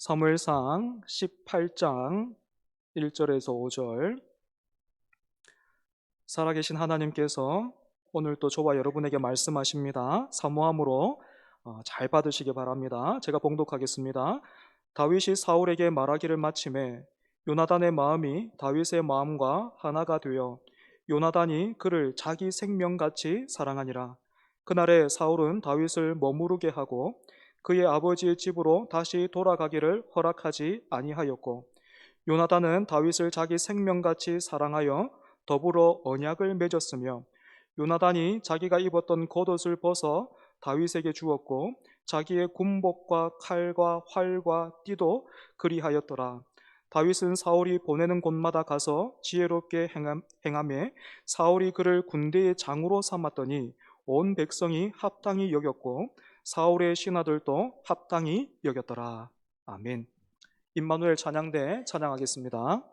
사무엘상 18장 1절에서 5절. 살아계신 하나님께서 오늘 또 저와 여러분에게 말씀하십니다. 사모함으로 잘 받으시기 바랍니다. 제가 봉독하겠습니다. 다윗이 사울에게 말하기를 마침에 요나단의 마음이 다윗의 마음과 하나가 되어 요나단이 그를 자기 생명같이 사랑하니라. 그날에 사울은 다윗을 머무르게 하고 그의 아버지의 집으로 다시 돌아가기를 허락하지 아니하였고, 요나단은 다윗을 자기 생명같이 사랑하여 더불어 언약을 맺었으며, 요나단이 자기가 입었던 겉옷을 벗어 다윗에게 주었고 자기의 군복과 칼과 활과 띠도 그리하였더라. 다윗은 사울이 보내는 곳마다 가서 지혜롭게 행하며 사울이 그를 군대의 장으로 삼았더니 온 백성이 합당히 여겼고 사울의 신하들도 합당히 여겼더라. 아멘. 임마누엘 찬양대 찬양하겠습니다.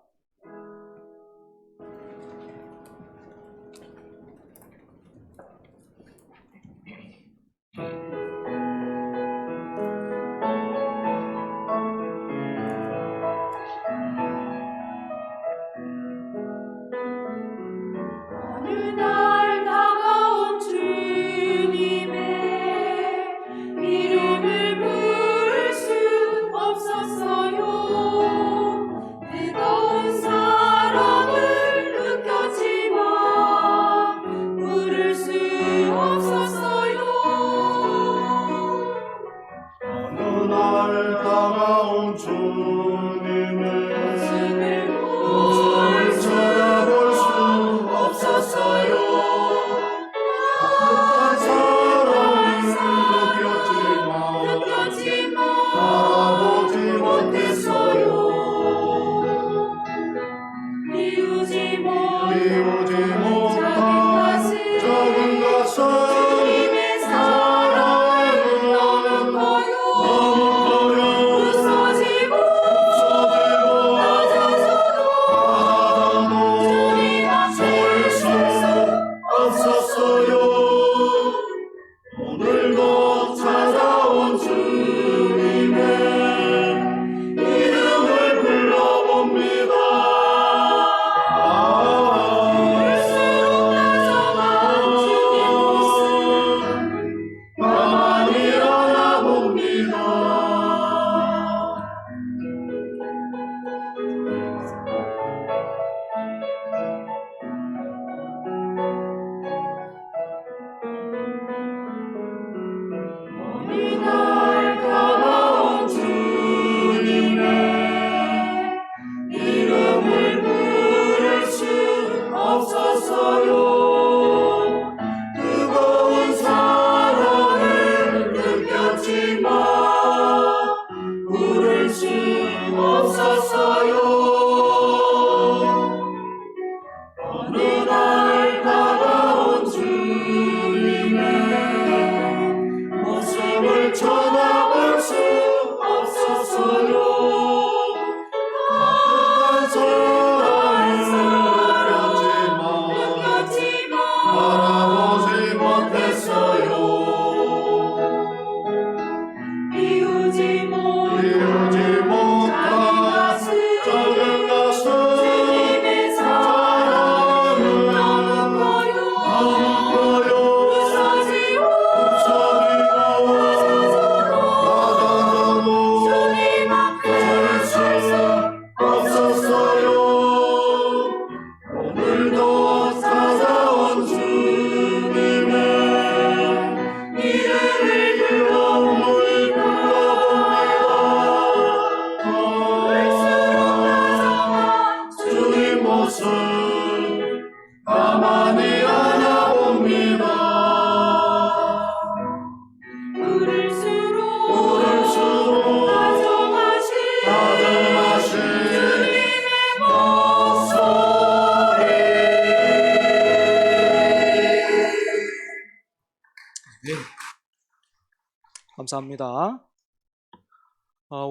감사합니다.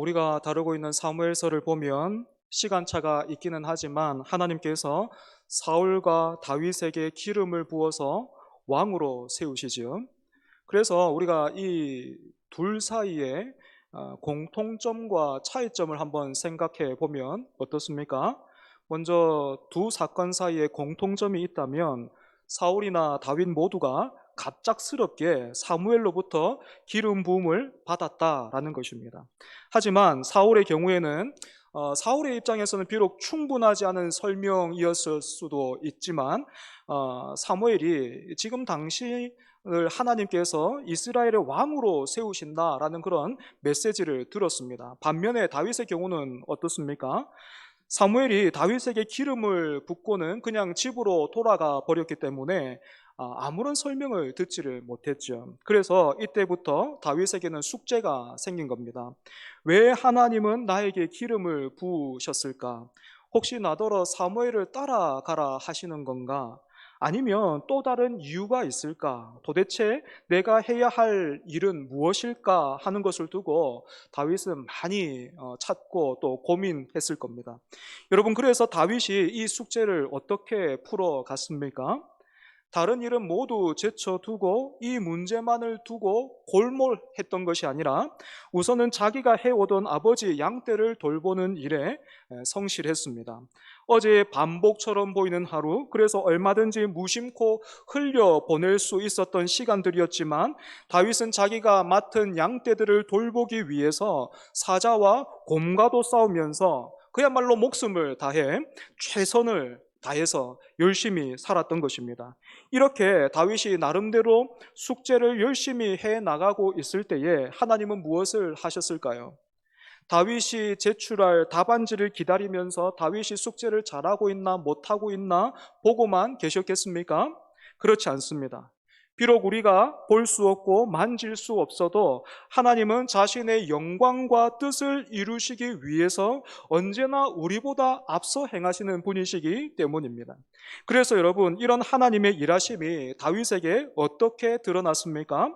우리가 다루고 있는 사무엘서를 보면 시간차가 있기는 하지만 하나님께서 사울과 다윗에게 기름을 부어서 왕으로 세우시죠. 그래서 우리가 이 둘 사이에 공통점과 차이점을 한번 생각해 보면 어떻습니까? 먼저 두 사건 사이에 공통점이 있다면 사울이나 다윗 모두가 갑작스럽게 사무엘로부터 기름 부음을 받았다라는 것입니다. 하지만 사울의 경우에는 사울의 입장에서는 비록 충분하지 않은 설명이었을 수도 있지만 사무엘이 지금 당시 을 하나님께서 이스라엘의 왕으로 세우신다라는 그런 메시지를 들었습니다. 반면에 다윗의 경우는 어떻습니까? 사무엘이 다윗에게 기름을 붓고는 그냥 집으로 돌아가 버렸기 때문에 아무런 설명을 듣지를 못했죠. 그래서 이때부터 다윗에게는 숙제가 생긴 겁니다. 왜 하나님은 나에게 기름을 부으셨을까? 혹시 나더러 사무엘을 따라가라 하시는 건가? 아니면 또 다른 이유가 있을까? 도대체 내가 해야 할 일은 무엇일까 하는 것을 두고 다윗은 많이 찾고 또 고민했을 겁니다. 여러분, 그래서 다윗이 이 숙제를 어떻게 풀어갔습니까? 다른 일은 모두 제쳐두고 이 문제만을 두고 골몰했던 것이 아니라 우선은 자기가 해오던 아버지 양떼를 돌보는 일에 성실했습니다. 어제의 반복처럼 보이는 하루, 그래서 얼마든지 무심코 흘려보낼 수 있었던 시간들이었지만 다윗은 자기가 맡은 양떼들을 돌보기 위해서 사자와 곰과도 싸우면서 그야말로 목숨을 다해 최선을 다해서 열심히 살았던 것입니다. 이렇게 다윗이 나름대로 숙제를 열심히 해 나가고 있을 때에 하나님은 무엇을 하셨을까요? 다윗이 제출할 답안지를 기다리면서 다윗이 숙제를 잘하고 있나 못하고 있나 보고만 계셨겠습니까? 그렇지 않습니다. 비록 우리가 볼 수 없고 만질 수 없어도 하나님은 자신의 영광과 뜻을 이루시기 위해서 언제나 우리보다 앞서 행하시는 분이시기 때문입니다. 그래서 여러분, 이런 하나님의 일하심이 다윗에게 어떻게 드러났습니까?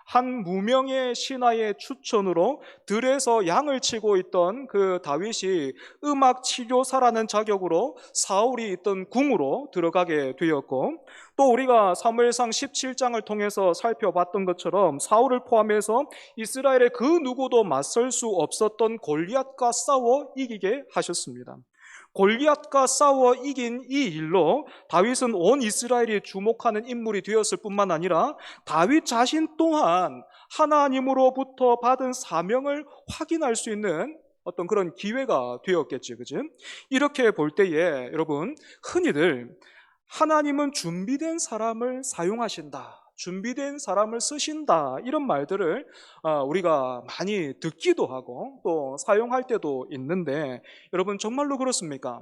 한 무명의 신하의 추천으로 들에서 양을 치고 있던 그 다윗이 음악 치료사라는 자격으로 사울이 있던 궁으로 들어가게 되었고, 또 우리가 사무엘상 17장을 통해서 살펴봤던 것처럼 사울을 포함해서 이스라엘의 그 누구도 맞설 수 없었던 골리앗과 싸워 이기게 하셨습니다. 골리앗과 싸워 이긴 이 일로 다윗은 온 이스라엘이 주목하는 인물이 되었을 뿐만 아니라 다윗 자신 또한 하나님으로부터 받은 사명을 확인할 수 있는 어떤 그런 기회가 되었겠죠. 그죠? 이렇게 볼 때에 여러분, 흔히들 하나님은 준비된 사람을 사용하신다, 준비된 사람을 쓰신다, 이런 말들을 우리가 많이 듣기도 하고 또 사용할 때도 있는데, 여러분 정말로 그렇습니까?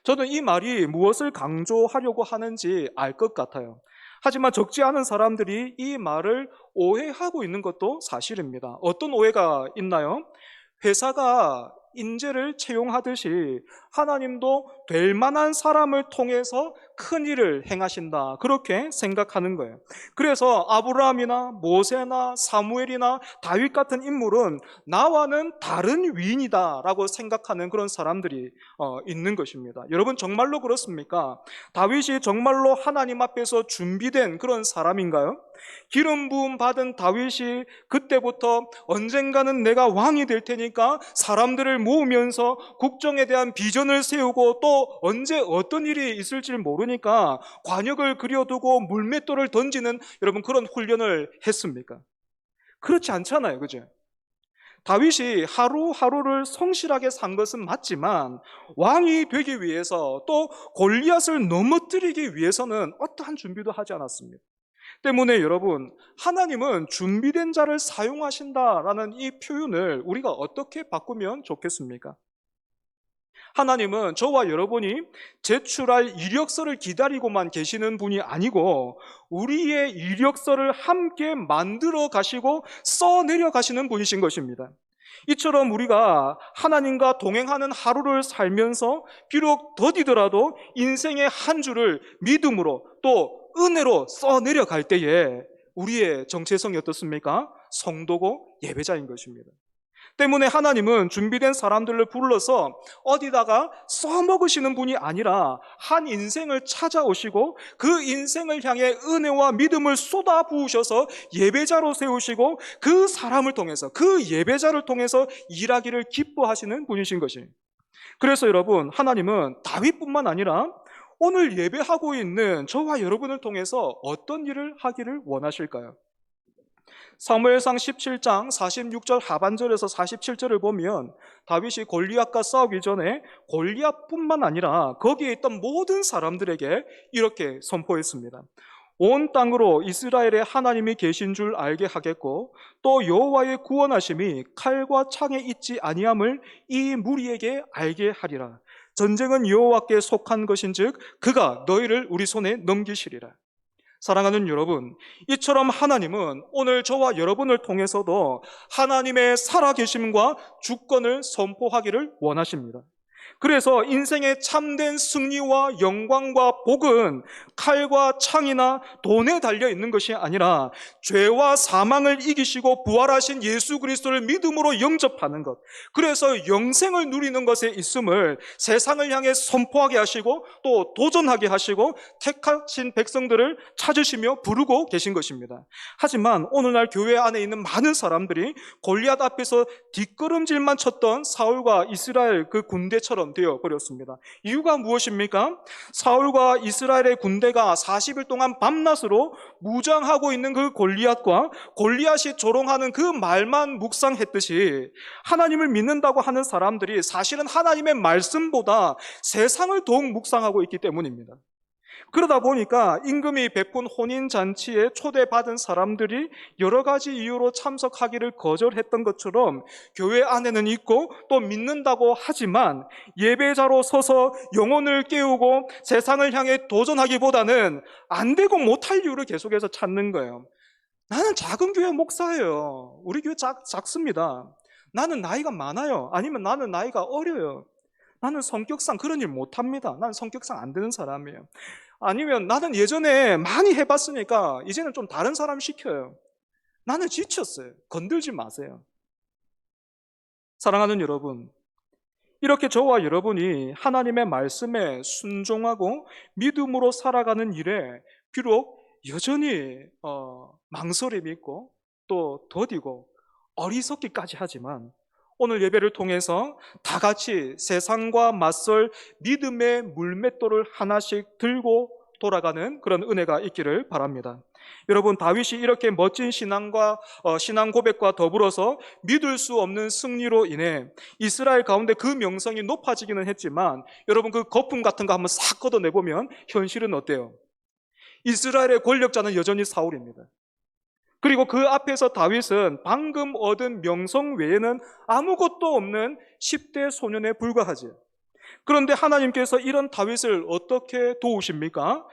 저는 이 말이 무엇을 강조하려고 하는지 알 것 같아요. 하지만 적지 않은 사람들이 이 말을 오해하고 있는 것도 사실입니다. 어떤 오해가 있나요? 회사가 인재를 채용하듯이 하나님도 될 만한 사람을 통해서 큰 일을 행하신다, 그렇게 생각하는 거예요. 그래서 아브라함이나 모세나 사무엘이나 다윗 같은 인물은 나와는 다른 위인이다 라고 생각하는 그런 사람들이 있는 것입니다. 여러분 정말로 그렇습니까? 다윗이 정말로 하나님 앞에서 준비된 그런 사람인가요? 기름 부음 받은 다윗이 그때부터 언젠가는 내가 왕이 될 테니까 사람들을 모으면서 국정에 대한 비전을 세우고 또 언제 어떤 일이 있을지 모르니까 관역을 그려두고 물맷돌을 던지는 여러분 그런 훈련을 했습니까? 그렇지 않잖아요. 그죠? 다윗이 하루하루를 성실하게 산 것은 맞지만 왕이 되기 위해서 또 골리앗을 넘어뜨리기 위해서는 어떠한 준비도 하지 않았습니다. 때문에 여러분, 하나님은 준비된 자를 사용하신다라는 이 표현을 우리가 어떻게 바꾸면 좋겠습니까? 하나님은 저와 여러분이 제출할 이력서를 기다리고만 계시는 분이 아니고 우리의 이력서를 함께 만들어 가시고 써내려 가시는 분이신 것입니다. 이처럼 우리가 하나님과 동행하는 하루를 살면서 비록 더디더라도 인생의 한 줄을 믿음으로 또 은혜로 써내려 갈 때에 우리의 정체성이 어떻습니까? 성도고 예배자인 것입니다. 때문에 하나님은 준비된 사람들을 불러서 어디다가 써먹으시는 분이 아니라 한 인생을 찾아오시고 그 인생을 향해 은혜와 믿음을 쏟아 부으셔서 예배자로 세우시고 그 사람을 통해서, 그 예배자를 통해서 일하기를 기뻐하시는 분이신 것이. 그래서 여러분, 하나님은 다윗뿐만 아니라 오늘 예배하고 있는 저와 여러분을 통해서 어떤 일을 하기를 원하실까요? 사무엘상 17장 46절 하반절에서 47절을 보면 다윗이 골리앗과 싸우기 전에 골리앗뿐만 아니라 거기에 있던 모든 사람들에게 이렇게 선포했습니다. 온 땅으로 이스라엘의 하나님이 계신 줄 알게 하겠고 또 여호와의 구원하심이 칼과 창에 있지 아니함을 이 무리에게 알게 하리라. 전쟁은 여호와께 속한 것인즉 그가 너희를 우리 손에 넘기시리라. 사랑하는 여러분, 이처럼 하나님은 오늘 저와 여러분을 통해서도 하나님의 살아계심과 주권을 선포하기를 원하십니다. 그래서 인생의 참된 승리와 영광과 복은 칼과 창이나 돈에 달려 있는 것이 아니라 죄와 사망을 이기시고 부활하신 예수 그리스도를 믿음으로 영접하는 것, 그래서 영생을 누리는 것에 있음을 세상을 향해 선포하게 하시고 또 도전하게 하시고 택하신 백성들을 찾으시며 부르고 계신 것입니다. 하지만 오늘날 교회 안에 있는 많은 사람들이 골리앗 앞에서 뒷걸음질만 쳤던 사울과 이스라엘 그 군대처럼 되어 버렸습니다. 이유가 무엇입니까? 사울과 이스라엘의 군대가 40일 동안 밤낮으로 무장하고 있는 그 골리앗과 골리앗이 조롱하는 그 말만 묵상했듯이 하나님을 믿는다고 하는 사람들이 사실은 하나님의 말씀보다 세상을 더욱 묵상하고 있기 때문입니다. 그러다 보니까 임금이 베푼 혼인잔치에 초대받은 사람들이 여러 가지 이유로 참석하기를 거절했던 것처럼 교회 안에는 있고 또 믿는다고 하지만 예배자로 서서 영혼을 깨우고 세상을 향해 도전하기보다는 안 되고 못할 이유를 계속해서 찾는 거예요. 나는 작은 교회 목사예요. 우리 교회 작습니다. 나는 나이가 많아요. 아니면 나는 나이가 어려요. 나는 성격상 그런 일 못합니다. 나는 성격상 안 되는 사람이에요. 아니면 나는 예전에 많이 해봤으니까 이제는 좀 다른 사람 시켜요. 나는 지쳤어요. 건들지 마세요. 사랑하는 여러분, 이렇게 저와 여러분이 하나님의 말씀에 순종하고 믿음으로 살아가는 일에 비록 여전히 망설임이 있고 또 더디고 어리석기까지 하지만 오늘 예배를 통해서 다 같이 세상과 맞설 믿음의 물맷돌을 하나씩 들고 돌아가는 그런 은혜가 있기를 바랍니다. 여러분, 다윗이 이렇게 멋진 신앙 고백과 더불어서 믿을 수 없는 승리로 인해 이스라엘 가운데 그 명성이 높아지기는 했지만 여러분, 그 거품 같은 거 한번 싹 걷어내보면 현실은 어때요? 이스라엘의 권력자는 여전히 사울입니다. 그리고 그 앞에서 다윗은 방금 얻은 명성 외에는 아무것도 없는 10대 소년에 불과하지. 그런데 하나님께서 이런 다윗을 어떻게 도우십니까?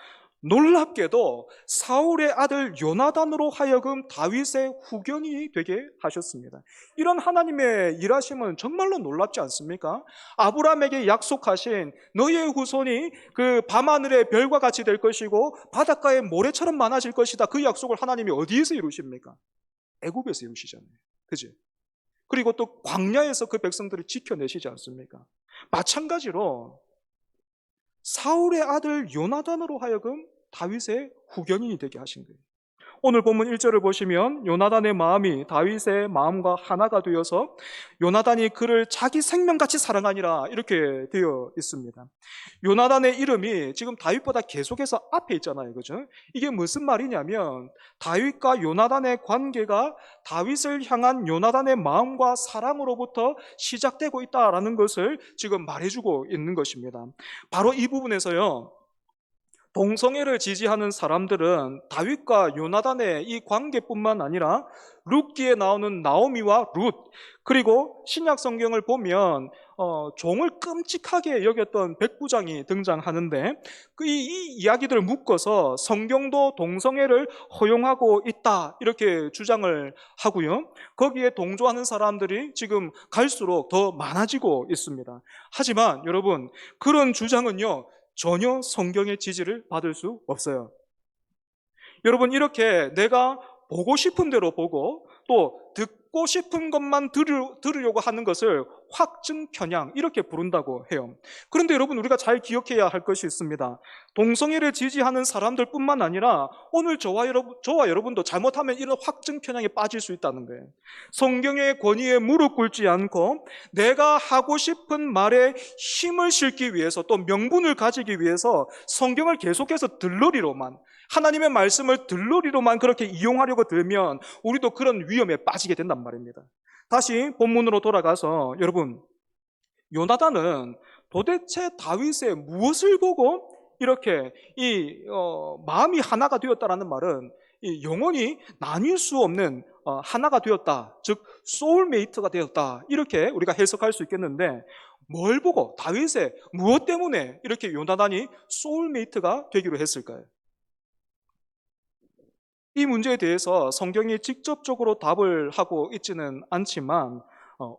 놀랍게도 사울의 아들 요나단으로 하여금 다윗의 후견이 되게 하셨습니다. 이런 하나님의 일하심은 정말로 놀랍지 않습니까? 아브라함에게 약속하신 너희의 후손이 그 밤하늘의 별과 같이 될 것이고 바닷가의 모래처럼 많아질 것이다. 그 약속을 하나님이 어디에서 이루십니까? 애굽에서 이루시잖아요. 그죠? 그리고 또 광야에서 그 백성들을 지켜내시지 않습니까? 마찬가지로 사울의 아들 요나단으로 하여금 다윗의 후견인이 되게 하신 거예요. 오늘 본문 1절을 보시면 요나단의 마음이 다윗의 마음과 하나가 되어서 요나단이 그를 자기 생명같이 사랑하니라 이렇게 되어 있습니다. 요나단의 이름이 지금 다윗보다 계속해서 앞에 있잖아요. 그죠? 이게 무슨 말이냐면 다윗과 요나단의 관계가 다윗을 향한 요나단의 마음과 사랑으로부터 시작되고 있다라는 것을 지금 말해주고 있는 것입니다. 바로 이 부분에서요, 동성애를 지지하는 사람들은 다윗과 요나단의 이 관계뿐만 아니라 룻기에 나오는 나오미와 룻, 그리고 신약 성경을 보면 종을 끔찍하게 여겼던 백부장이 등장하는데 이 이야기들을 묶어서 성경도 동성애를 허용하고 있다 이렇게 주장을 하고요. 거기에 동조하는 사람들이 지금 갈수록 더 많아지고 있습니다. 하지만 여러분, 그런 주장은요, 전혀 성경의 지지를 받을 수 없어요. 여러분, 이렇게 내가 보고 싶은 대로 보고 또 듣고 듣고 싶은 것만 들으려고 하는 것을 확증 편향 이렇게 부른다고 해요. 그런데 여러분, 우리가 잘 기억해야 할 것이 있습니다. 동성애를 지지하는 사람들뿐만 아니라 오늘 저와 여러분도 잘못하면 이런 확증 편향에 빠질 수 있다는 거예요. 성경의 권위에 무릎 꿇지 않고 내가 하고 싶은 말에 힘을 실기 위해서, 또 명분을 가지기 위해서 성경을 계속해서 들러리로만, 하나님의 말씀을 들러리로만 그렇게 이용하려고 들면 우리도 그런 위험에 빠지게 된단 말입니다. 다시 본문으로 돌아가서, 여러분, 요나단은 도대체 다윗의 무엇을 보고 이렇게 마음이 하나가 되었다라는 말은 영원히 나뉠 수 없는 하나가 되었다, 즉 소울메이트가 되었다, 이렇게 우리가 해석할 수 있겠는데, 뭘 보고, 다윗의 무엇 때문에 이렇게 요나단이 소울메이트가 되기로 했을까요? 이 문제에 대해서 성경이 직접적으로 답을 하고 있지는 않지만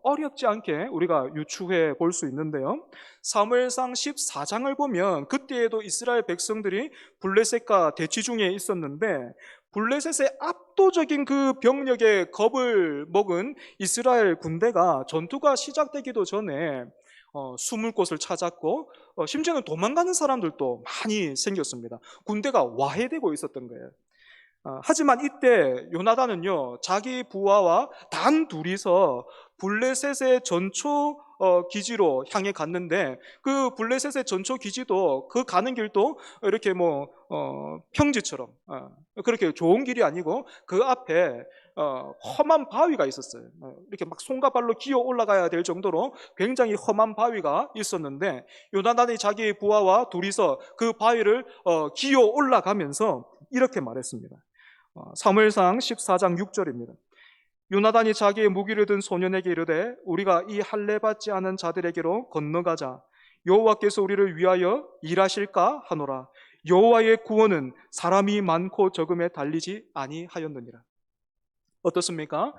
어렵지 않게 우리가 유추해 볼 수 있는데요. 사무엘상 14장을 보면 그때에도 이스라엘 백성들이 블레셋과 대치 중에 있었는데, 블레셋의 압도적인 그 병력에 겁을 먹은 이스라엘 군대가 전투가 시작되기도 전에 숨을 곳을 찾았고, 심지어는 도망가는 사람들도 많이 생겼습니다. 군대가 와해되고 있었던 거예요. 하지만 이때 요나단은요, 자기 부하와 단 둘이서 블레셋의 전초 기지로 향해 갔는데, 그 블레셋의 전초 기지도, 그 가는 길도 이렇게 평지처럼 그렇게 좋은 길이 아니고, 그 앞에 험한 바위가 있었어요. 이렇게 막 손과 발로 기어 올라가야 될 정도로 굉장히 험한 바위가 있었는데, 요나단이 자기 부하와 둘이서 그 바위를 기어 올라가면서 이렇게 말했습니다. 사무엘상 14장 6절입니다. 요나단이 자기의 무기를 든 소년에게 이르되 우리가 이 할례 받지 않은 자들에게로 건너가자. 여호와께서 우리를 위하여 일하실까 하노라. 여호와의 구원은 사람이 많고 적음에 달리지 아니하였느니라. 어떻습니까?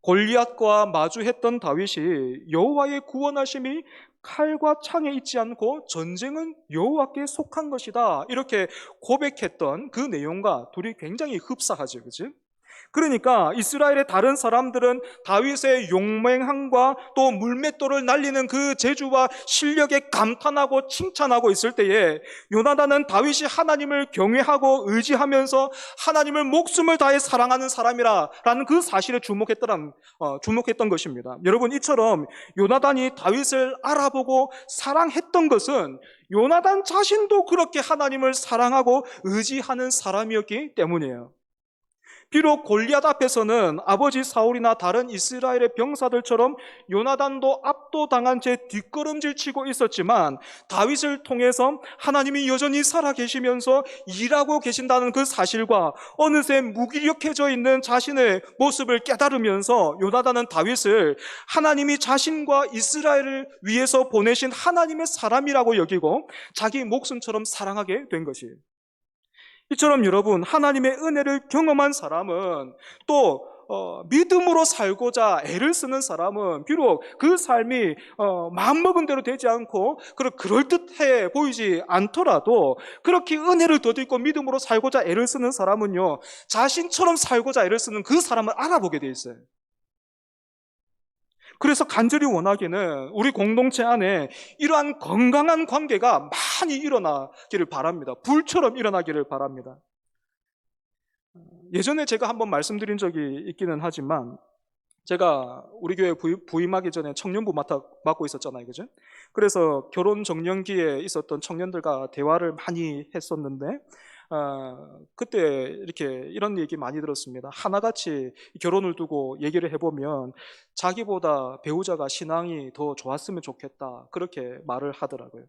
골리앗과 마주했던 다윗이 여호와의 구원하심이 칼과 창에 있지 않고 전쟁은 여호와께 속한 것이다, 이렇게 고백했던 그 내용과 둘이 굉장히 흡사하죠, 그치? 그러니까 이스라엘의 다른 사람들은 다윗의 용맹함과 또 물맷돌을 날리는 그 재주와 실력에 감탄하고 칭찬하고 있을 때에, 요나단은 다윗이 하나님을 경외하고 의지하면서 하나님을 목숨을 다해 사랑하는 사람이라는 그 사실에 주목했던 것입니다. 여러분, 이처럼 요나단이 다윗을 알아보고 사랑했던 것은 요나단 자신도 그렇게 하나님을 사랑하고 의지하는 사람이었기 때문이에요. 비록 골리앗 앞에서는 아버지 사울이나 다른 이스라엘의 병사들처럼 요나단도 압도당한 채 뒷걸음질 치고 있었지만, 다윗을 통해서 하나님이 여전히 살아계시면서 일하고 계신다는 그 사실과 어느새 무기력해져 있는 자신의 모습을 깨달으면서 요나단은 다윗을 하나님이 자신과 이스라엘을 위해서 보내신 하나님의 사람이라고 여기고 자기 목숨처럼 사랑하게 된 것이에요. 이처럼 여러분, 하나님의 은혜를 경험한 사람은, 또 믿음으로 살고자 애를 쓰는 사람은, 비록 그 삶이 마음먹은 대로 되지 않고 그럴듯해 보이지 않더라도, 그렇게 은혜를 덧입고 믿음으로 살고자 애를 쓰는 사람은요, 자신처럼 살고자 애를 쓰는 그 사람을 알아보게 돼 있어요. 그래서 간절히 원하기는 우리 공동체 안에 이러한 건강한 관계가 많이 일어나기를 바랍니다. 불처럼 일어나기를 바랍니다. 예전에 제가 한번 말씀드린 적이 있기는 하지만, 제가 우리 교회 부임하기 전에 청년부 맡고 있었잖아요, 그죠? 그래서 결혼 정년기에 있었던 청년들과 대화를 많이 했었는데, 그때 이렇게 이런 얘기 많이 들었습니다. 하나같이 결혼을 두고 얘기를 해보면 자기보다 배우자가 신앙이 더 좋았으면 좋겠다, 그렇게 말을 하더라고요.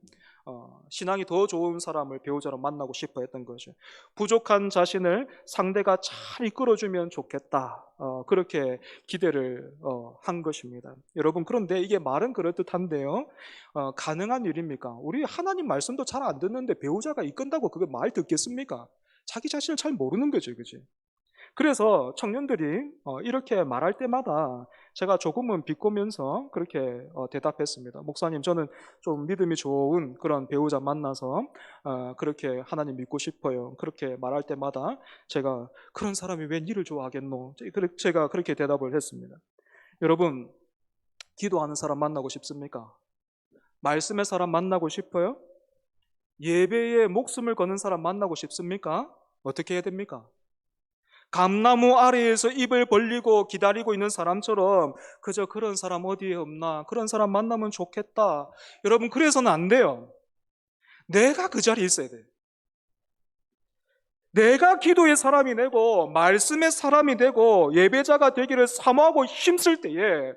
신앙이 더 좋은 사람을 배우자로 만나고 싶어 했던 거죠. 부족한 자신을 상대가 잘 이끌어주면 좋겠다, 그렇게 기대를 한 것입니다. 여러분, 그런데 이게 말은 그럴듯한데요, 가능한 일입니까? 우리 하나님 말씀도 잘 안 듣는데 배우자가 이끈다고 그게 말 듣겠습니까? 자기 자신을 잘 모르는 거죠, 그지? 그래서 청년들이 이렇게 말할 때마다 제가 조금은 비꼬면서 그렇게 대답했습니다. 목사님, 저는 좀 믿음이 좋은 그런 배우자 만나서 그렇게 하나님 믿고 싶어요. 그렇게 말할 때마다 제가 그런 사람이 왜 니를 좋아하겠노? 제가 그렇게 대답을 했습니다. 여러분, 기도하는 사람 만나고 싶습니까? 말씀의 사람 만나고 싶어요? 예배에 목숨을 거는 사람 만나고 싶습니까? 어떻게 해야 됩니까? 감나무 아래에서 입을 벌리고 기다리고 있는 사람처럼 그저 그런 사람 어디에 없나? 그런 사람 만나면 좋겠다. 여러분, 그래서는 안 돼요. 내가 그 자리에 있어야 돼요. 내가 기도의 사람이 되고 말씀의 사람이 되고 예배자가 되기를 사모하고 힘쓸 때에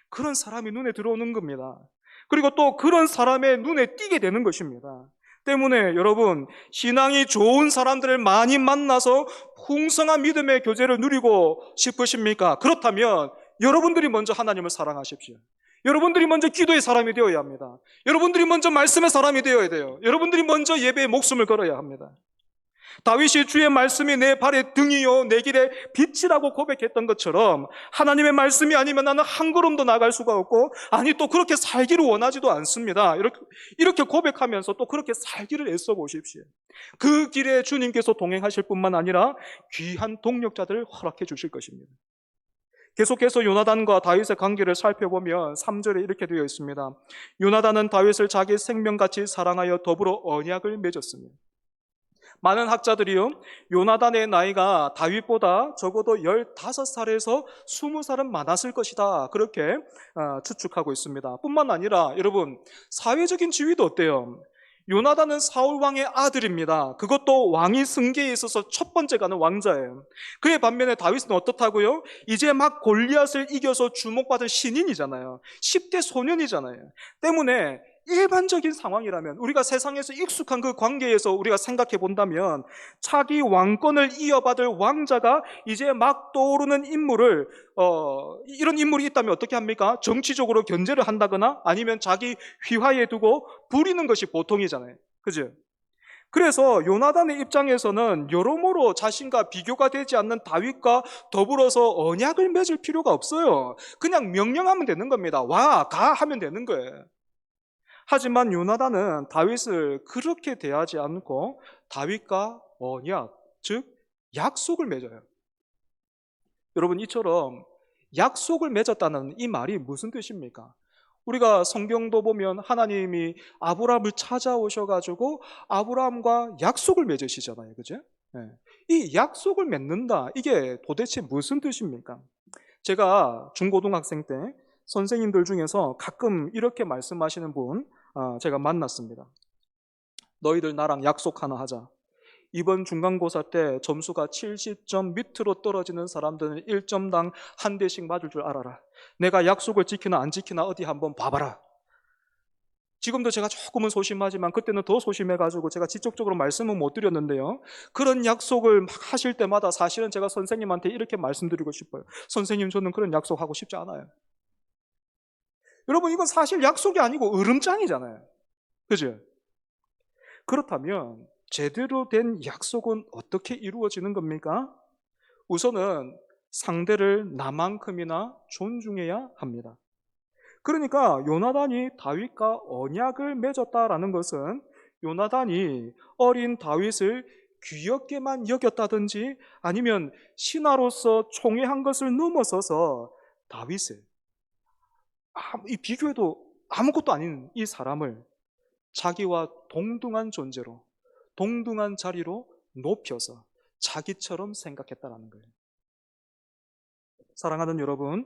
그런 사람이 눈에 들어오는 겁니다. 그리고 또 그런 사람의 눈에 띄게 되는 것입니다. 때문에 여러분, 신앙이 좋은 사람들을 많이 만나서 풍성한 믿음의 교제를 누리고 싶으십니까? 그렇다면 여러분들이 먼저 하나님을 사랑하십시오. 여러분들이 먼저 기도의 사람이 되어야 합니다. 여러분들이 먼저 말씀의 사람이 되어야 돼요. 여러분들이 먼저 예배에 목숨을 걸어야 합니다. 다윗이 주의 말씀이 내 발의 등이요 내 길의 빛이라고 고백했던 것처럼 하나님의 말씀이 아니면 나는 한 걸음도 나갈 수가 없고, 아니 또 그렇게 살기를 원하지도 않습니다. 이렇게 고백하면서 또 그렇게 살기를 애써 보십시오. 그 길에 주님께서 동행하실 뿐만 아니라 귀한 동력자들을 허락해 주실 것입니다. 계속해서 요나단과 다윗의 관계를 살펴보면 3절에 이렇게 되어 있습니다. 요나단은 다윗을 자기 생명같이 사랑하여 더불어 언약을 맺었습니다. 많은 학자들이요, 요나단의 나이가 다윗보다 적어도 15살에서 20살은 많았을 것이다, 그렇게 추측하고 있습니다. 뿐만 아니라 여러분, 사회적인 지위도 어때요? 요나단은 사울 왕의 아들입니다. 그것도 왕위 승계에 있어서 첫 번째 가는 왕자예요. 그의 반면에 다윗은 어떻다고요? 이제 막 골리앗을 이겨서 주목받은 신인이잖아요. 10대 소년이잖아요. 때문에 일반적인 상황이라면, 우리가 세상에서 익숙한 그 관계에서 우리가 생각해 본다면, 차기 왕권을 이어받을 왕자가 이제 막 떠오르는 인물을 이런 인물이 있다면 어떻게 합니까? 정치적으로 견제를 한다거나 아니면 자기 휘하에 두고 부리는 것이 보통이잖아요. 그죠? 그래서 요나단의 입장에서는 여러모로 자신과 비교가 되지 않는 다윗과 더불어서 언약을 맺을 필요가 없어요. 그냥 명령하면 되는 겁니다. 와, 가 하면 되는 거예요. 하지만 요나단은 다윗을 그렇게 대하지 않고 다윗과 언약, 즉 약속을 맺어요. 여러분, 이처럼 약속을 맺었다는 이 말이 무슨 뜻입니까? 우리가 성경도 보면 하나님이 아브라함을 찾아오셔가지고 아브라함과 약속을 맺으시잖아요. 그죠? 네. 이 약속을 맺는다, 이게 도대체 무슨 뜻입니까? 제가 중고등학생 때 선생님들 중에서 가끔 이렇게 말씀하시는 분 제가 만났습니다. 너희들 나랑 약속 하나 하자. 이번 중간고사 때 점수가 70점 밑으로 떨어지는 사람들은 1점당 한 대씩 맞을 줄 알아라. 내가 약속을 지키나 안 지키나 어디 한번 봐봐라. 지금도 제가 조금은 소심하지만 그때는 더 소심해가지고 제가 직접적으로 말씀은 못 드렸는데요, 그런 약속을 막 하실 때마다 사실은 제가 선생님한테 이렇게 말씀드리고 싶어요. 선생님, 저는 그런 약속하고 싶지 않아요. 여러분, 이건 사실 약속이 아니고 으름장이잖아요. 그죠? 그렇다면 제대로 된 약속은 어떻게 이루어지는 겁니까? 우선은 상대를 나만큼이나 존중해야 합니다. 그러니까 요나단이 다윗과 언약을 맺었다라는 것은 요나단이 어린 다윗을 귀엽게만 여겼다든지 아니면 신하로서 총애한 것을 넘어서서 다윗을, 이 비교해도 아무것도 아닌 이 사람을 자기와 동등한 존재로, 동등한 자리로 높여서 자기처럼 생각했다라는 거예요. 사랑하는 여러분,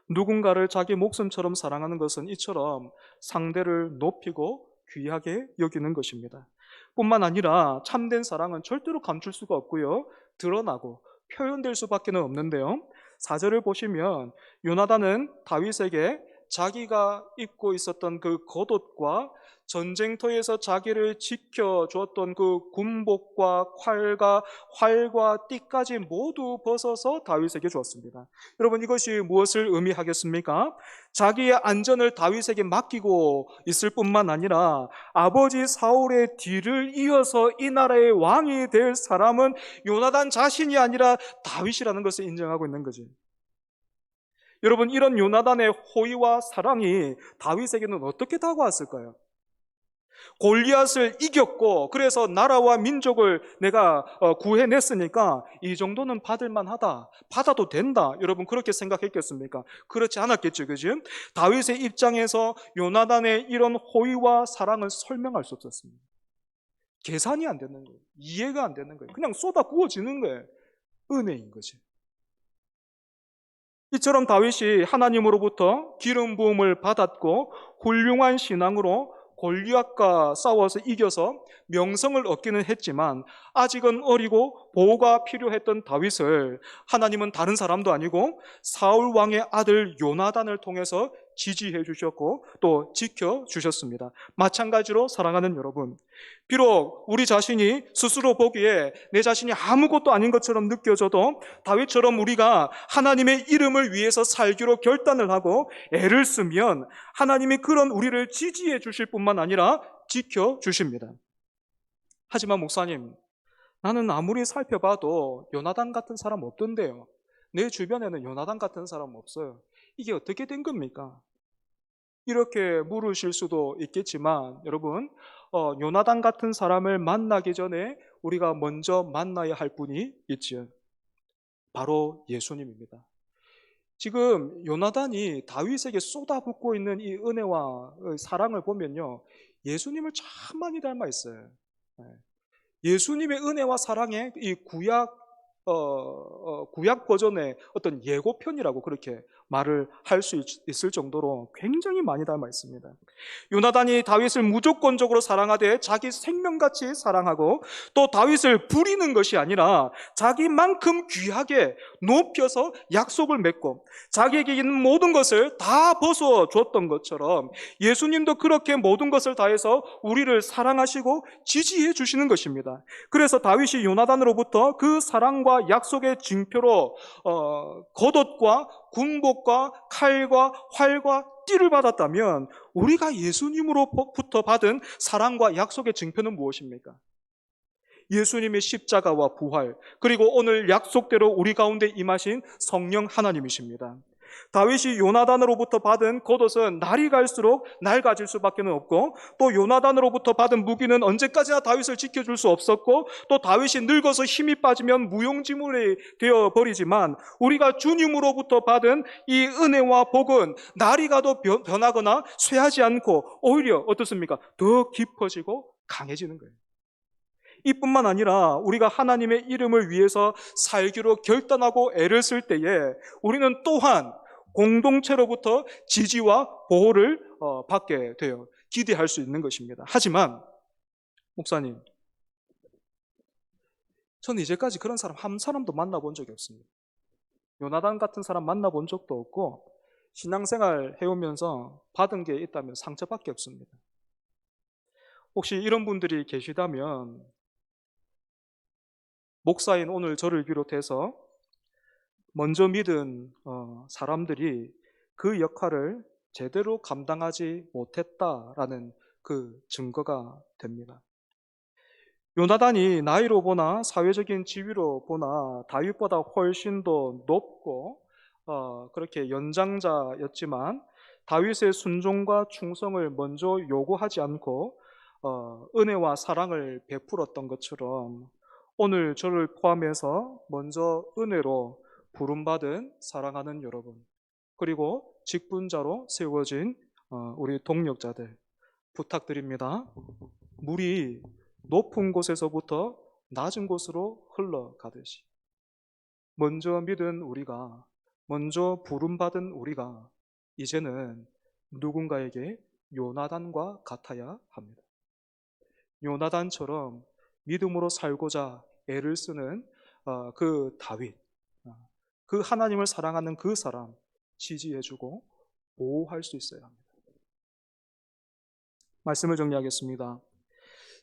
누군가를 자기 목숨처럼 사랑하는 것은 이처럼 상대를 높이고 귀하게 여기는 것입니다. 뿐만 아니라 참된 사랑은 절대로 감출 수가 없고요, 드러나고 표현될 수밖에 없는데요, 4절을 보시면 요나단은 다윗에게 자기가 입고 있었던 그 겉옷과 전쟁터에서 자기를 지켜주었던 그 군복과 활과 띠까지 모두 벗어서 다윗에게 주었습니다. 여러분, 이것이 무엇을 의미하겠습니까? 자기의 안전을 다윗에게 맡기고 있을 뿐만 아니라 아버지 사울의 뒤를 이어서 이 나라의 왕이 될 사람은 요나단 자신이 아니라 다윗이라는 것을 인정하고 있는 거지. 여러분, 이런 요나단의 호의와 사랑이 다윗에게는 어떻게 다가왔을까요? 골리앗을 이겼고 그래서 나라와 민족을 내가 구해냈으니까 이 정도는 받을 만하다, 받아도 된다, 여러분 그렇게 생각했겠습니까? 그렇지 않았겠죠, 그죠? 다윗의 입장에서 요나단의 이런 호의와 사랑을 설명할 수 없었습니다. 계산이 안 되는 거예요. 이해가 안 되는 거예요. 그냥 쏟아 부어지는 거예요. 은혜인 거지. 이처럼 다윗이 하나님으로부터 기름 부음을 받았고 훌륭한 신앙으로 골리앗과 싸워서 이겨서 명성을 얻기는 했지만 아직은 어리고 보호가 필요했던 다윗을 하나님은 다른 사람도 아니고 사울 왕의 아들 요나단을 통해서 지지해 주셨고 또 지켜 주셨습니다. 마찬가지로 사랑하는 여러분, 비록 우리 자신이 스스로 보기에 내 자신이 아무것도 아닌 것처럼 느껴져도 다윗처럼 우리가 하나님의 이름을 위해서 살기로 결단을 하고 애를 쓰면 하나님이 그런 우리를 지지해 주실 뿐만 아니라 지켜 주십니다. 하지만 목사님, 나는 아무리 살펴봐도 요나단 같은 사람 없던데요. 내 주변에는 요나단 같은 사람 없어요. 이게 어떻게 된 겁니까? 이렇게 물으실 수도 있겠지만 여러분, 요나단 같은 사람을 만나기 전에 우리가 먼저 만나야 할 분이 있지요. 바로 예수님입니다. 지금 요나단이 다윗에게 쏟아붓고 있는 이 은혜와 사랑을 보면요, 예수님을 참 많이 닮아 있어요. 예수님의 은혜와 사랑의 이 구약 버전의 어떤 예고편이라고 그렇게 말을 할 수 있을 정도로 굉장히 많이 닮아 있습니다. 요나단이 다윗을 무조건적으로 사랑하되 자기 생명같이 사랑하고 또 다윗을 부리는 것이 아니라 자기만큼 귀하게 높여서 약속을 맺고 자기에게 있는 모든 것을 다 벗어 줬던 것처럼 예수님도 그렇게 모든 것을 다해서 우리를 사랑하시고 지지해 주시는 것입니다. 그래서 다윗이 요나단으로부터 그 사랑과 약속의 징표로 겉옷과 군복과 칼과 활과 띠를 받았다면 우리가 예수님으로부터 받은 사랑과 약속의 증표는 무엇입니까? 예수님의 십자가와 부활, 그리고 오늘 약속대로 우리 가운데 임하신 성령 하나님이십니다. 다윗이 요나단으로부터 받은 겉옷은 날이 갈수록 낡아질 수밖에 없고 또 요나단으로부터 받은 무기는 언제까지나 다윗을 지켜줄 수 없었고 또 다윗이 늙어서 힘이 빠지면 무용지물이 되어버리지만 우리가 주님으로부터 받은 이 은혜와 복은 날이 가도 변하거나 쇠하지 않고 오히려 어떻습니까? 더 깊어지고 강해지는 거예요. 이뿐만 아니라 우리가 하나님의 이름을 위해서 살기로 결단하고 애를 쓸 때에 우리는 또한 공동체로부터 지지와 보호를 받게 돼요. 기대할 수 있는 것입니다. 하지만 목사님, 저는 이제까지 그런 사람 한 사람도 만나본 적이 없습니다. 요나단 같은 사람 만나본 적도 없고 신앙생활 해오면서 받은 게 있다면 상처밖에 없습니다. 혹시 이런 분들이 계시다면 목사인 오늘 저를 비롯해서 먼저 믿은 사람들이 그 역할을 제대로 감당하지 못했다라는 그 증거가 됩니다. 요나단이 나이로 보나 사회적인 지위로 보나 다윗보다 훨씬 더 높고 그렇게 연장자였지만 다윗의 순종과 충성을 먼저 요구하지 않고 은혜와 사랑을 베풀었던 것처럼 오늘 저를 포함해서 먼저 은혜로 부름받은 사랑하는 여러분, 그리고 직분자로 세워진 우리 동력자들 부탁드립니다. 물이 높은 곳에서부터 낮은 곳으로 흘러가듯이 먼저 믿은 우리가, 먼저 부름받은 우리가 이제는 누군가에게 요나단과 같아야 합니다. 요나단처럼 믿음으로 살고자 애를 쓰는 그 다윗, 그 하나님을 사랑하는 그 사람 지지해주고 보호할 수 있어야 합니다. 말씀을 정리하겠습니다.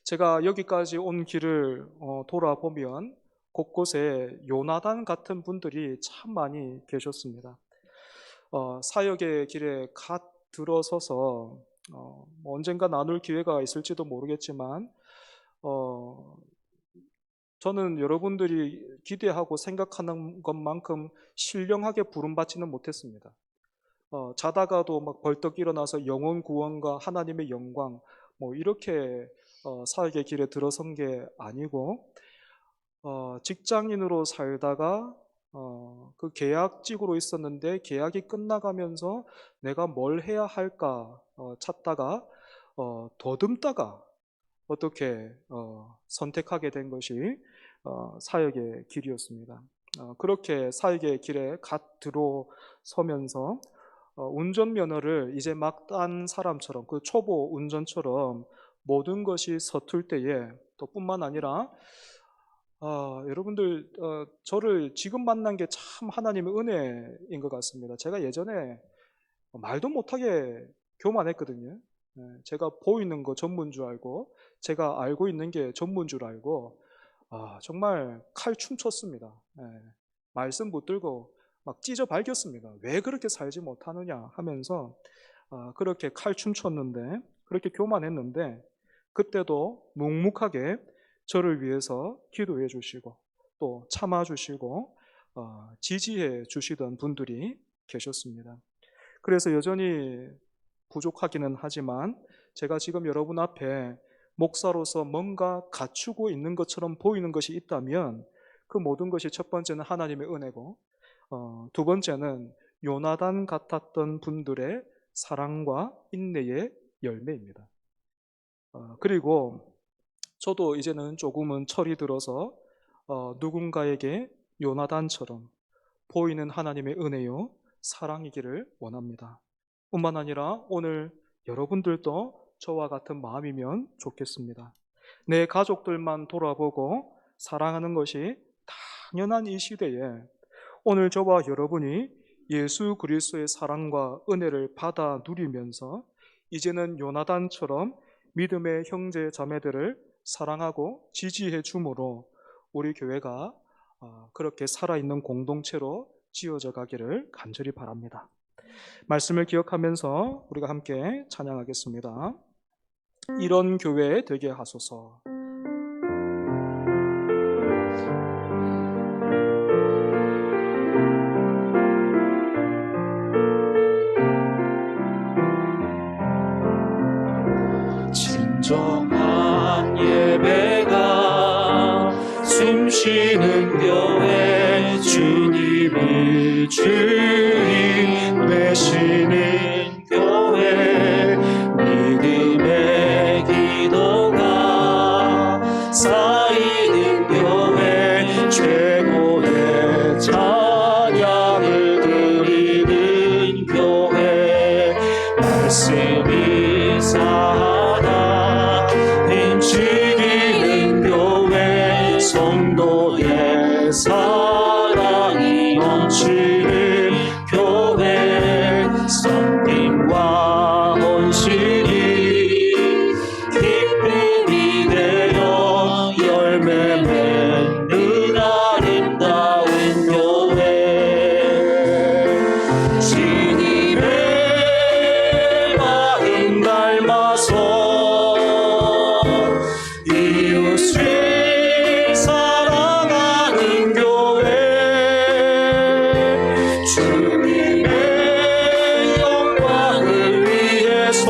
제가 여기까지 온 길을 돌아보면 곳곳에 요나단 같은 분들이 참 많이 계셨습니다. 사역의 길에 갓 들어서서 뭐 언젠가 나눌 기회가 있을지도 모르겠지만 저는 여러분들이 기대하고 생각하는 것만큼 신령하게 부름받지는 못했습니다. 자다가도 막 벌떡 일어나서 영혼 구원과 하나님의 영광 뭐 이렇게 사역의 길에 들어선 게 아니고 직장인으로 살다가 그 계약직으로 있었는데 계약이 끝나가면서 내가 뭘 해야 할까 찾다가 더듬다가 어떻게 선택하게 된 것이 사역의 길이었습니다. 그렇게 사역의 길에 갓 들어서면서 운전면허를 이제 막 딴 사람처럼 그 초보 운전처럼 모든 것이 서툴 때에 또 뿐만 아니라 여러분들 저를 지금 만난 게 참 하나님의 은혜인 것 같습니다. 제가 예전에 말도 못하게 교만했거든요. 제가 보이는 거 전문 줄 알고 제가 알고 있는 게 전문 줄 알고 정말 칼 춤췄습니다. 말씀 붙들고 막 찢어 밝혔습니다. 왜 그렇게 살지 못하느냐 하면서 그렇게 칼 춤췄는데 그렇게 교만했는데 그때도 묵묵하게 저를 위해서 기도해 주시고 또 참아 주시고 지지해 주시던 분들이 계셨습니다. 그래서 여전히 부족하기는 하지만 제가 지금 여러분 앞에 목사로서 뭔가 갖추고 있는 것처럼 보이는 것이 있다면 그 모든 것이 첫 번째는 하나님의 은혜고 두 번째는 요나단 같았던 분들의 사랑과 인내의 열매입니다. 그리고 저도 이제는 조금은 철이 들어서 누군가에게 요나단처럼 보이는 하나님의 은혜요 사랑이기를 원합니다. 뿐만 아니라 오늘 여러분들도 저와 같은 마음이면 좋겠습니다. 내 가족들만 돌아보고 사랑하는 것이 당연한 이 시대에 오늘 저와 여러분이 예수 그리스도의 사랑과 은혜를 받아 누리면서 이제는 요나단처럼 믿음의 형제 자매들을 사랑하고 지지해 주므로 우리 교회가 그렇게 살아있는 공동체로 지어져 가기를 간절히 바랍니다. 말씀을 기억하면서 우리가 함께 찬양하겠습니다. 이런 교회 되게 하소서. 진정한 예배가 숨쉬는 교회 주님이 주인 되시는 교회 믿음의 기도가 쌓이는 교회 최고의 찬양을 드리는 교회 말씀이 살아 움직이는 교회 성도의 사랑이 넘치는 교회 섬김과 헌신이 기쁨이 되어 열매 맺는 아름다운 교회 주님의 마음 닮아서 이웃을 사랑하는 교회 주님의 영광을 위해서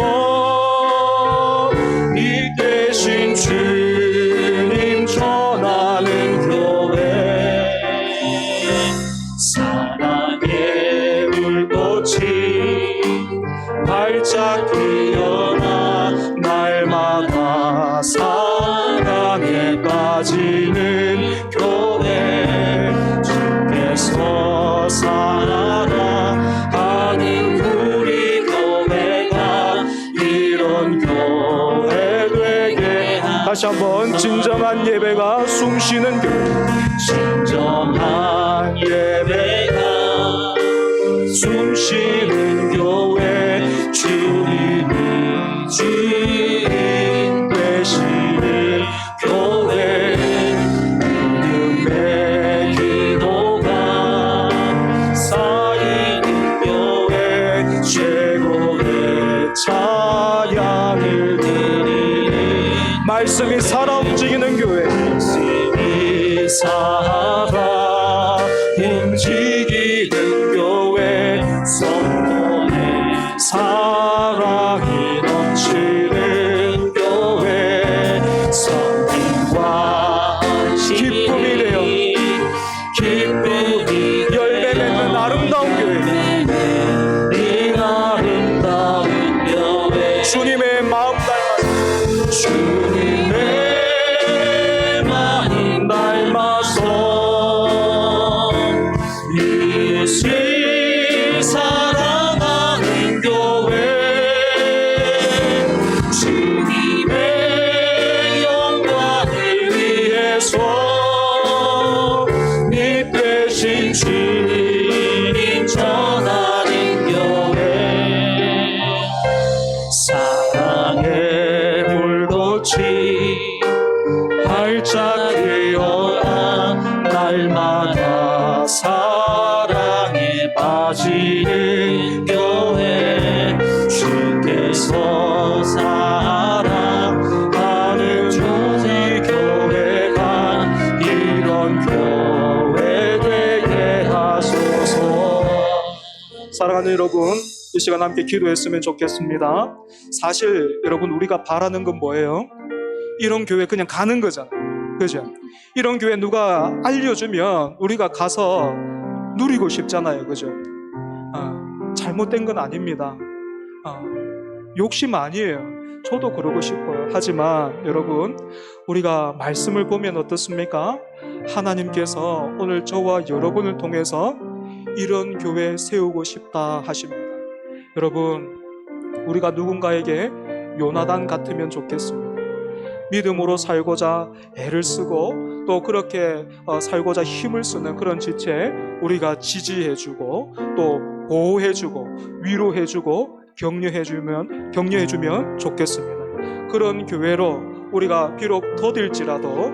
이 계신 주님 전하는 교회 사랑의 불꽃이 활짝 피어나 날마다 사랑에 빠지는 교회 주께서 살아라 하는 우리 교회가 이런 교회 되게 다시 한번 진정한 예배가 숨쉬는 교회 진정한 예배가 숨쉬는 교회 말씀이 살아 움직이는 교회, 말씀이 살아 움직이는 교회, 성도의 사랑이 넘치는 교회, 성령과 기쁨이 되어 기쁨이 열매 맺는 아름다운 교회, 이 아름다운 교회, 주님의 마음 닮아 주님의 마음 닮아서 이웃을 사랑하는 교회, 주님의 영광을 위해서 니 대신 주님 전하는 교회, 사랑의 불꽃이 활짝 피어나 날마다 사랑에 빠지는 교회, 주께서 사랑하는 우리 교회가 이런 교회 되게 하소서. 사랑하는 여러분, 이 시간 함께 기도했으면 좋겠습니다. 사실 여러분, 우리가 바라는 건 뭐예요? 이런 교회 그냥 가는 거잖아요. 그죠? 이런 교회 누가 알려주면 우리가 가서 누리고 싶잖아요. 그죠? 잘못된 건 아닙니다. 욕심 아니에요. 저도 그러고 싶어요. 하지만 여러분, 우리가 말씀을 보면 어떻습니까? 하나님께서 오늘 저와 여러분을 통해서 이런 교회 세우고 싶다 하십니다. 여러분, 우리가 누군가에게 요나단 같으면 좋겠습니다. 믿음으로 살고자 애를 쓰고 또 그렇게 살고자 힘을 쓰는 그런 지체, 우리가 지지해주고 또 보호해주고 위로해주고 격려해주면 좋겠습니다. 그런 교회로 우리가 비록 더딜지라도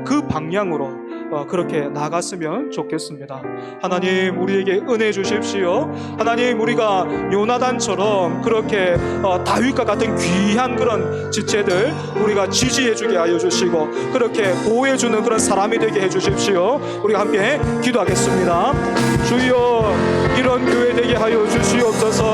그 방향으로 그렇게 나갔으면 좋겠습니다. 하나님, 우리에게 은혜 주십시오. 하나님, 우리가 요나단처럼 그렇게 다윗과 같은 귀한 그런 지체들 우리가 지지해주게 하여 주시고 그렇게 보호해주는 그런 사람이 되게 해주십시오. 우리가 함께 기도하겠습니다. 주여, 이런 교회 되게 하여 주시옵소서.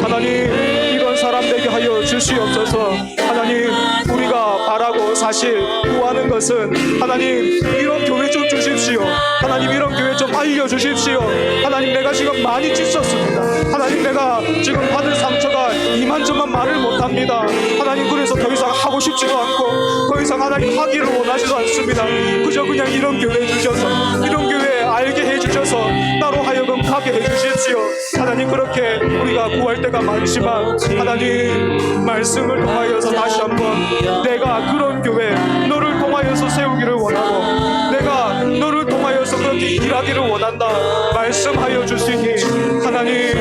하나님, 이런 사람 되게 하여 주시옵소서. 하나님, 우리가 바라고 사실 구하는 것은 하나님, 이런 교회 좀 주십시오. 하나님, 이런 교회 좀 알려주십시오. 하나님, 내가 지금 많이 찢었습니다. 하나님, 내가 지금 받은 상처가 이만저만 말을 못합니다. 하나님, 그래서 더 이상 하고 싶지도 않고 더 이상 하나님 하기를 원하지도 않습니다. 그저 그냥 이런 교회 주셔서, 이런 교회 알게 해주셔서 나로 하여금 가게 해주십시오. 하나님, 그렇게 우리가 구할 때가 많지만 하나님, 말씀을 통하여서 다시 한번 내가 그런 교회 너를 통하여서 세우기를 원하고 내가 너를 통하여서 그렇게 일하기를 원한다 말씀하여 주시니 하나님,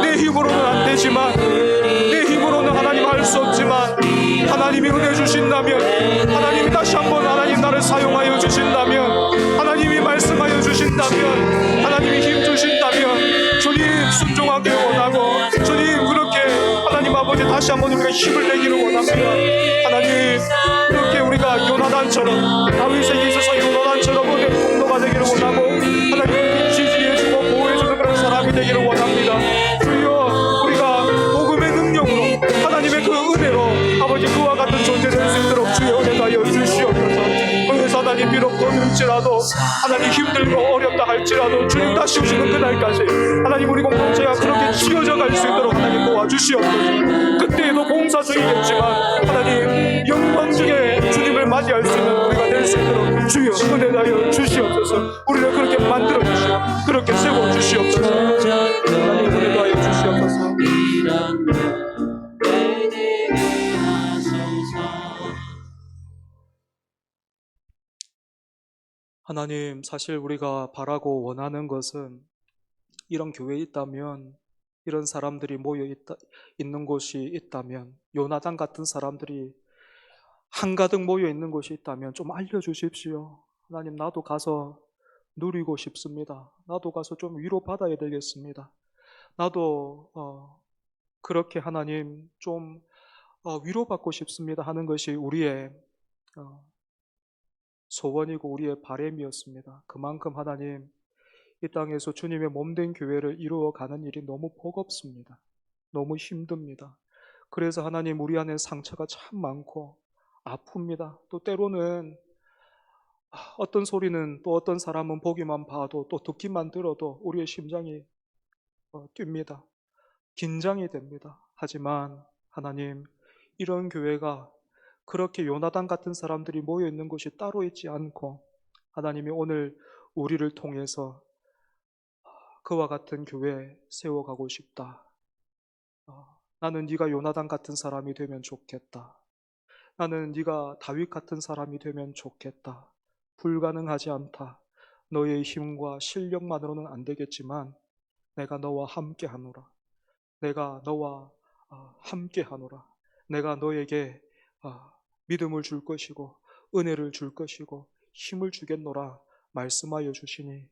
내 힘으로는 안 되지만, 내 힘으로는 하나님 할 수 없지만 하나님이 은혜 주신다면, 하나님이 다시 한번 하나님 나를 사용하여 주신다면, 하나님이 말씀하여 주신다면, 하나님이 힘 주신다면 주님 순종하기를 원하고 주님 그렇게 하나님 아버지 다시 한번 우리가 힘을 내기를 원합니다. 하나님, 그렇게 우리가 요나단처럼, 다윗에게 있어서 요나단처럼 은혜 공도가 되기를 원하고 하나님 지지해주고 보호해주는 그런 사람이 되기를 원합니다. 주여, 우리가 복음의 능력으로 하나님의 그 은혜로 아버지 그와 같은 존재 될 수 있도록 주여 은혜하여 주시옵소서. 그래서 하나님, 비록 더딜지라도 하나님 힘들고 어렵다 할지라도 주님 다시 오시는 그날까지 하나님 우리 공동체가 그렇게 지어져 갈 수 있도록 하나님 도와주시옵소서. 그때에도 봉사 중이겠지만 하나님 영광 중에 주님을 맞이할 수 있는 우리가 될 수 있도록 주여 은혜하여 주시옵소서. 우리를 그렇게 만들어 주시오, 그렇게 세워 주시옵소서. 하나님 은혜하여 주시옵소서. 하나님, 사실 우리가 바라고 원하는 것은 이런 교회에 있다면, 이런 사람들이 있는 곳이 있다면, 요나단 같은 사람들이 한가득 모여 있는 곳이 있다면 좀 알려주십시오. 하나님, 나도 가서 누리고 싶습니다. 나도 가서 좀 위로받아야 되겠습니다. 나도 그렇게 하나님 좀 위로받고 싶습니다 하는 것이 우리의 소원이고 우리의 바람이었습니다. 그만큼 하나님, 이 땅에서 주님의 몸된 교회를 이루어가는 일이 너무 버겁습니다. 너무 힘듭니다. 그래서 하나님, 우리 안에 상처가 참 많고 아픕니다. 또 때로는 어떤 소리는, 또 어떤 사람은 보기만 봐도, 또 듣기만 들어도 우리의 심장이 뜁니다. 긴장이 됩니다. 하지만 하나님, 이런 교회가 그렇게 요나단 같은 사람들이 모여 있는 곳이 따로 있지 않고, 하나님이 오늘 우리를 통해서 그와 같은 교회 세워가고 싶다. 나는 네가 요나단 같은 사람이 되면 좋겠다. 나는 네가 다윗 같은 사람이 되면 좋겠다. 불가능하지 않다. 너의 힘과 실력만으로는 안 되겠지만 내가 너와 함께 하노라. 내가 너와 함께 하노라. 내가 너에게 믿음을 줄 것이고 은혜를 줄 것이고 힘을 주겠노라 말씀하여 주시니,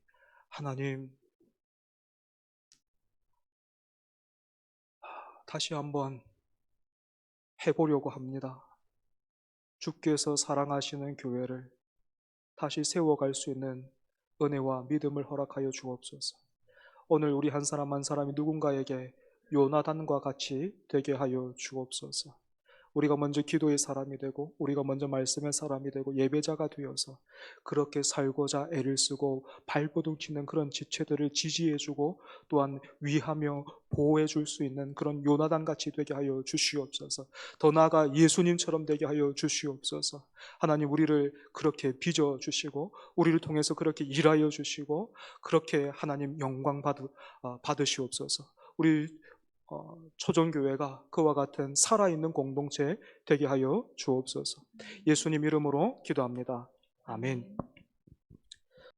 하나님, 다시 한번 해보려고 합니다. 주께서 사랑하시는 교회를 다시 세워갈 수 있는 은혜와 믿음을 허락하여 주옵소서. 오늘 우리 한 사람 한 사람이 누군가에게 요나단과 같이 되게 하여 주옵소서. 우리가 먼저 기도의 사람이 되고 우리가 먼저 말씀의 사람이 되고 예배자가 되어서 그렇게 살고자 애를 쓰고 발버둥 치는 그런 지체들을 지지해주고 또한 위하며 보호해줄 수 있는 그런 요나단같이 되게 하여 주시옵소서. 더 나아가 예수님처럼 되게 하여 주시옵소서. 하나님, 우리를 그렇게 빚어주시고 우리를 통해서 그렇게 일하여 주시고 그렇게 하나님 영광 받으시옵소서. 우리 초정교회가 그와 같은 살아있는 공동체 되게 하여 주옵소서. 예수님 이름으로 기도합니다. 아멘.